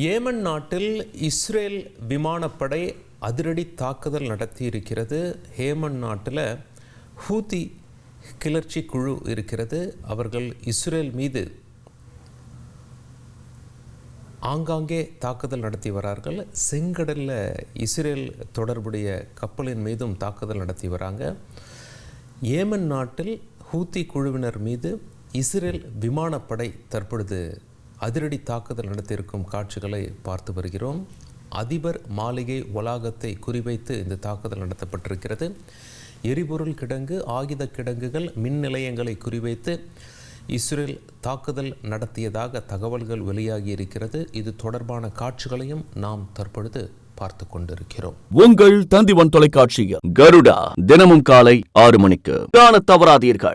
Yemen நாட்டில் Israel விமானப்படை அதிரடி தாக்குதல் நடத்தியிருக்கிறது. ஏமன் நாட்டில் ஹூதி கிளர்ச்சி குழு இருக்கிறது. அவர்கள் இஸ்ரேல் மீது ஆங்காங்கே தாக்குதல் நடத்தி வரார்கள். செங்கடலில் இஸ்ரேல் தொடர்புடைய கப்பலின் மீதும் தாக்குதல் நடத்தி வராங்க. ஏமன் நாட்டில் ஹூதி குழுவினர் மீது இஸ்ரேல் விமானப்படை தற்பொழுது அதிரடி தாக்குதல் நடத்தியிருக்கும் காட்சிகளை பார்த்து வருகிறோம். அதிபர் மாளிகை வளாகத்தை குறிவைத்து இந்த தாக்குதல் நடத்தப்பட்டிருக்கிறது. எரிபொருள் கிடங்கு, ஆயுத கிடங்குகள், மின் நிலையங்களை குறிவைத்து இஸ்ரேல் தாக்குதல் நடத்தியதாக தகவல்கள் வெளியாகி இருக்கிறது. இது தொடர்பான காட்சிகளையும் நாம் தற்பொழுது பார்த்து கொண்டிருக்கிறோம். உங்கள் தந்திவன் தொலைக்காட்சியில் கருடா தினமும் காலை 6 மணிக்கு காண தவறாதீர்கள்.